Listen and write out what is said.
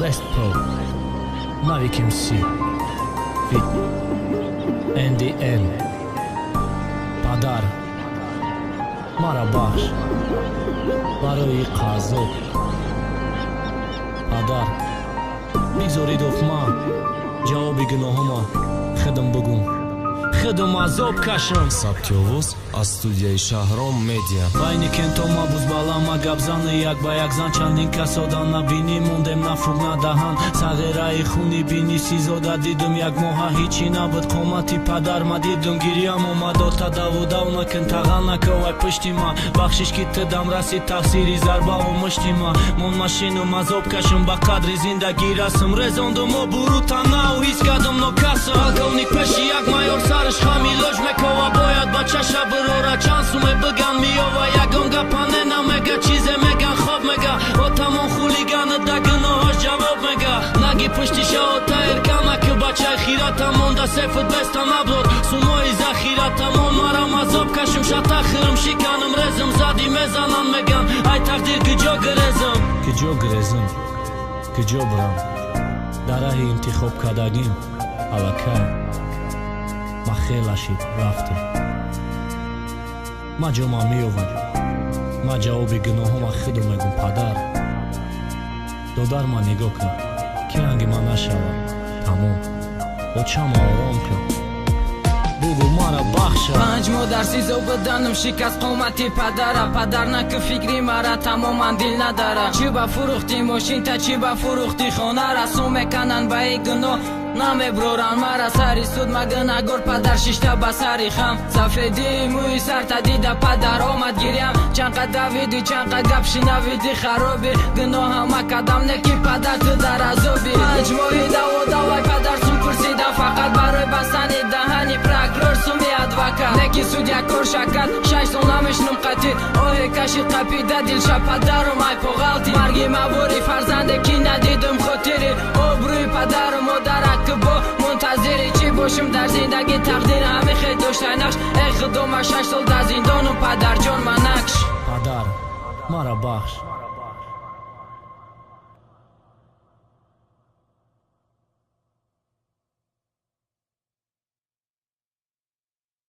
Rest Pro, Mavic MC Fit NDN Padar Mara bakhsh барои қазоб падар бигзоридов ман ҷавоби гуноҳама худам бугум худам азоб кашам сабтёвоз аз студияи шаҳром медиа байни кентома бузбалама гапзани як ба як зан чандин касода набинӣ мондем нафруг надаҳан сағираи хуни бини сизода дидум як моҳа ҳичи набуд қомати падар ма дидум гирьям омадота давудав накун тағал накавай пушти ма бахшиш ки тидам раси таъсири зарбаву мушти ма мон машину мазоб кашум ба қадри зиндагӣ расм резондумо бурутанау ҳис кардум нокасм полковник пеши як майор сараш хами лӯж мекова бояд ба чаша бирора чанд суме биган миёва ягон гапа не намега чизе меган хоб мега о тамом хулиганы да гуноҳаш ҷавоб мега наги пушти шаота эрканаки бачаи хирата монда сефуд беста наблод сунои захиратамон марам азоб кашум шатахирм шиканам резм зади мезанам меган ай тақдир киҷо гирезм киҷо бурам дар раҳи интихоб кардагим аллакай ма хелашид рафтем ма ҷома меёвам ма ҷавоби гуноҳома худо мегум падар додар ма нигоҳ кун ки ранги ман нашавад тамом очама ором кун бугу мара бахша панҷ модар сизо баданам шикаст қомати падара падар наку фикри мара тамоман дил надара чӣ ба фурӯхти мошинта чӣ ба фурӯхти хона расум меканан ба и гуноҳ намеброран мара сари суд маганагор падар шишта ба сари хам сафеди мӯи сарта дида падар омад гирям чанқад давиди чанқад гап шинавиди хароби гуноҳама кадам не ки падар ту дар азоби панҷ моҳи даводавай падар сум пурсидам фақат барои бастани даҳани прокурор суми адвокат не ки судя кор шакад 6 сол намешнум қатӣ оҳе кашид қапида дилша падарум ай поғалти марги мавори фарзанде ки надидум хотири обрӯи падару модарак бо мунтазири чӣ бошум дар зиндагӣ тақдир ҳамихе доштай нақш эй худома 6 сол дар зиндонум падарҷон манакш падар мара бахш